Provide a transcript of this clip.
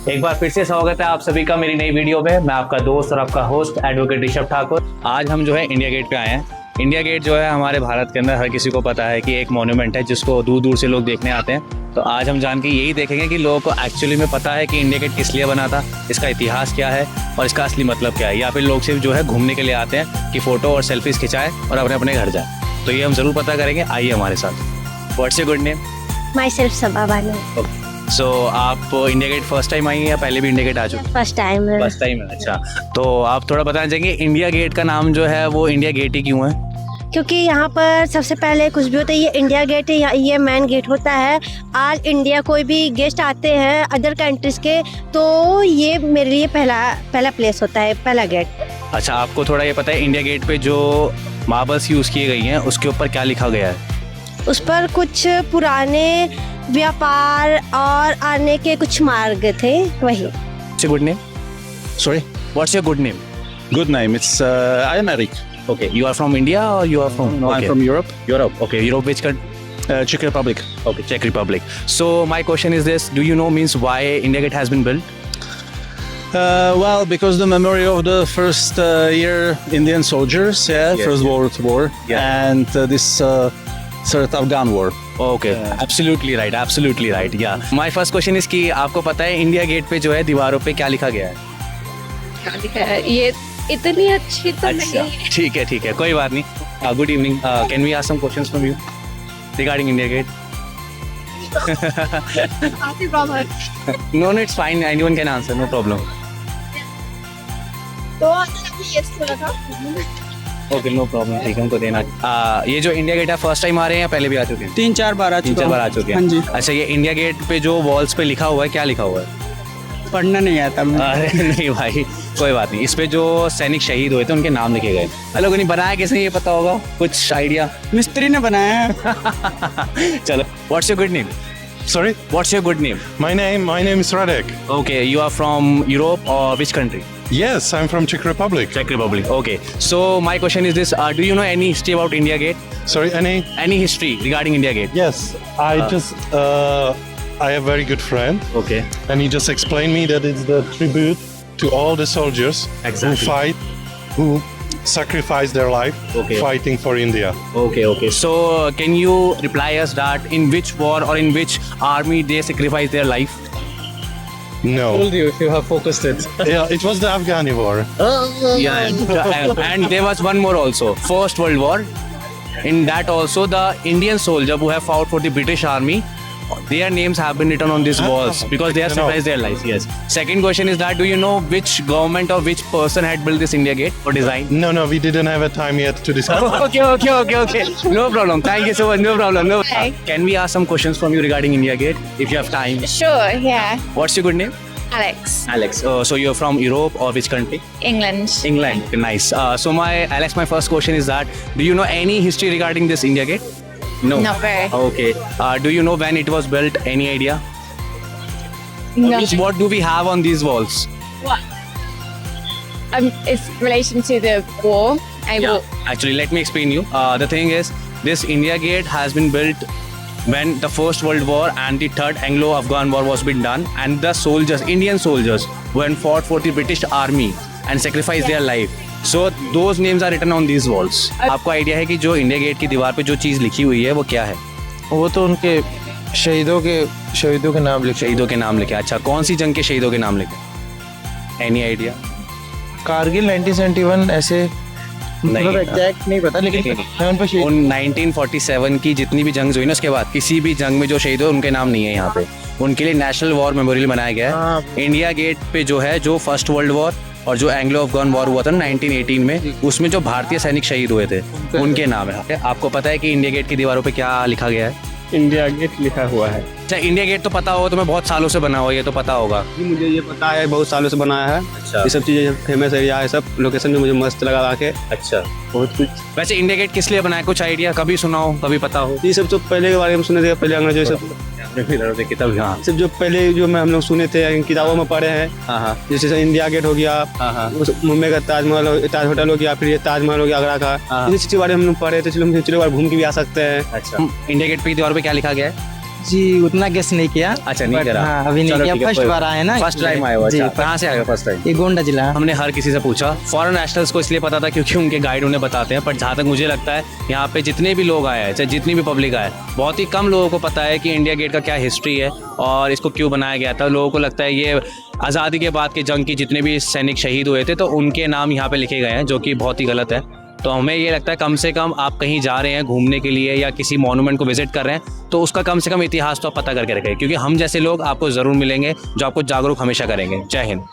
एक बार फिर से स्वागत है आप सभी का मेरी नई वीडियो में। मैं आपका दोस्त और आपका होस्ट एडवोकेट ऋषभ ठाकुर। आज हम जो है इंडिया गेट पे आए हैं। इंडिया गेट जो है हमारे भारत के अंदर हर किसी को पता है कि एक मॉन्यूमेंट है जिसको दूर दूर से लोग देखने आते हैं। तो आज हम जान के यही देखेंगे कि लोगों को एक्चुअली में पता है कि इंडिया गेट किस लिए बना था, इसका इतिहास क्या है और इसका असली मतलब क्या है, या फिर लोग सिर्फ जो है घूमने के लिए आते हैं कि फ़ोटो और सेल्फीज खिंचाएं और अपने अपने घर जाएं। तो ये हम ज़रूर पता करेंगे, आइए हमारे साथ। What's your good name? Myself Saba Bano. So आप इंडिया गेट फर्स्ट टाइम आई हैं या पहले भी इंडिया गेट आ चुके? फर्स्ट टाइम है। फर्स्ट टाइम है, अच्छा। तो आप थोड़ा बताना चाहेंगे इंडिया गेट का नाम जो है वो इंडिया गेट ही क्यों है? क्योंकि यहाँ पर सबसे पहले कुछ भी होता है, ये इंडिया गेट है, ये मेन गेट होता है। आज इंडिया कोई भी गेस्ट आते हैं अदर कंट्रीज के, तो ये मेरे लिए पहला प्लेस होता है, पहला गेट। अच्छा, आपको थोड़ा ये पता है इंडिया गेट पे जो मार्बल्स यूज़ किए गई हैं उसके ऊपर क्या लिखा गया है? उस पर कुछ पुराने व्यापार और आने के कुछ मार्ग थे, वही। Good name? Sorry? What's your good name? Good name. It's I am Eric. Okay, you are from India or you are from? No, I'm from Europe, Europe. Okay, Europe which country? Czech Republic. Okay, Czech Republic. So my question is this: do you know means why India Gate has been built? Well, because the memory of the first year Indian soldiers, Yes, First World War, Yeah. and this third Afghan War. Okay, absolutely right, absolutely right. Yeah. My first question is कि आपको पता है India gate पे जो है दीवारों पे क्या लिखा गया है? क्या लिखा है? ये इतनी अच्छी तो नहीं है। ठीक है, कोई बात नहीं। Good evening, can we ask some questions from you regarding India Gate? No, it's fine. Anyone can answer, no problem. तो यस थोड़ा था। Okay, no problem. ठीक है, हमको देना। ये जो इंडिया गेट है फर्स्ट टाइम आ रहे हैं या पहले भी आ चुके हैं? 3-4 बार आ तीन चुका चार हूँ। बार आ चुके हैं। हाँ जी। अच्छा, ये इंडिया गेट पे जो वॉल्स पे लिखा हुआ है क्या लिखा हुआ है? पढ़ना नहीं आता मुझे। अरे नहीं भाई, कोई बात नहीं। इस पे जो सैनिक शहीद हुए थे उनके नाम लिखे गए। लोगों ने बनाया किसने ये पता होगा? कुछ आइडिया? मिस्त्री ने बनाया है। चलो, what's your good name? Sorry, what's your good name? my name is Radek. Okay, you are from Europe or which country? Yes, I'm from Czech Republic. Czech Republic. Okay. So my question is this: do you know any history about India Gate? Sorry, Any history regarding India Gate? Yes, I have a very good friend, Okay. and he just explained me that it's the tribute to all the soldiers Exactly. who sacrifice their life Okay. fighting for India. Okay. So can you reply us that in which war or in which army they sacrificed their life? No. you if you have focused it. Yeah, it was the Afghani war. Yeah. And there was one more also. First World War. In that also the Indian soldier who have fought for the British Army, their names have been written on these walls because they have sacrificed their lives. Yes. Second question is that do you know which government or which person had built this India Gate or design? No, we didn't have a time yet to discuss. Okay. No problem. Thank you so much. No problem. No. Okay. Can we ask some questions from you regarding India Gate if you have time? Sure, yeah. What's your good name? Alex, Alex. So you're from Europe or which country? England. England. Nice. So my first question is that do you know any history regarding this India Gate? No. Not very. Okay. Do you know when it was built? Any idea? No. What do we have on these walls? It's relation to the war. Actually, let me explain you. The thing is, this India Gate has been built when the First World War and the Third Anglo-Afghan War was been done, and the soldiers, Indian soldiers, went fought for the British Army and sacrificed their life. So those names are written on these walls. आपको idea है कि जो India gate की दीवार पे जो चीज़ लिखी हुई है वो क्या है? वो तो उनके शहीदों के नाम लिखे। शहीदों के नाम लिखे। अच्छा, कौन सी जंग के शहीदों के नाम लिखे? Any idea? कारगिल 1971 ऐसे नहीं, मतलब एग्जैक्ट नहीं पता, लेकिन मैं उन पर शहीद। उन 1947 की जितनी भी जंग हुई ना उसके बाद किसी भी जंग में जो शहीद हुए उनके नाम नहीं है यहाँ पे। उनके लिए नेशनल वॉर मेमोरियल बनाया गया है। इंडिया गेट पे जो है जो फर्स्ट वर्ल्ड वॉर और जो एंग्लो अफगान वॉर हुआ था 1918 में, उसमें जो भारतीय सैनिक शहीद हुए थे उनके नाम है। आपको पता है कि इंडिया गेट की दीवारों पे क्या लिखा गया है? इंडिया गेट लिखा हुआ है। अच्छा, इंडिया गेट तो पता होगा, तुम्हें बहुत सालों से बना हुआ है, ये तो पता होगा। मुझे ये पता है, बहुत सालों से बनाया है। अच्छा। ये सब चीज़ें फेमस एरिया है, सब लोकेशन भी मुझे मस्त लगा के। अच्छा, बहुत कुछ। वैसे इंडिया गेट किस लिए बनाया, कुछ आइडिया? कभी सुना हो, कभी पता हो? ये सब तो पहले के बारे में सुने थे, पहले अंग्रेजों सब किताब। हाँ सब जो पहले जो हम लोग सुने थे, किताबों में पढ़े हैं। हाँ। जैसे इंडिया गेट हो गया, मुंबई का ताजमहल, ताज होटल हो गया, फिर ये ताजमहल हो गया आगरा का। इसी चीज़ के बारे में हम लोग पढ़े थे। चलो एक बार घूम के भी आ सकते हैं। अच्छा, इंडिया गेट पे की दीवार पे क्या लिखा गया है? जी उतना गेस नहीं किया। अच्छा नहीं But करा। हाँ, अभी नहीं चलो किया, ठीक है, फर्स्ट कोई- बार आए ना। फर्स्ट टाइम आए हो। जी, अच्छा कहाँ से आए हो फर्स्ट टाइम? ये गोंडा जिला। हमने हर किसी से पूछा, फॉरेन नेशनल्स को इसलिए पता था क्योंकि उनके गाइड उन्हें बताते हैं, पर जहाँ तक मुझे लगता है यहाँ पे जितने भी लोग आए हैं, चाहे जितनी भी पब्लिक आए, बहुत ही कम लोगों को पता है कि इंडिया गेट का क्या हिस्ट्री है और इसको क्यों बनाया गया था। लोगों को लगता है ये आज़ादी के बाद के जंग की जितने भी सैनिक शहीद हुए थे तो उनके नाम यहाँ पे लिखे गए हैं, जो कि बहुत ही गलत है। तो हमें ये लगता है कम से कम आप कहीं जा रहे हैं घूमने के लिए या किसी मॉन्यूमेंट को विजिट कर रहे हैं तो उसका कम से कम इतिहास तो आप पता करके रखें, क्योंकि हम जैसे लोग आपको ज़रूर मिलेंगे जो आपको जागरूक हमेशा करेंगे। जय हिंद।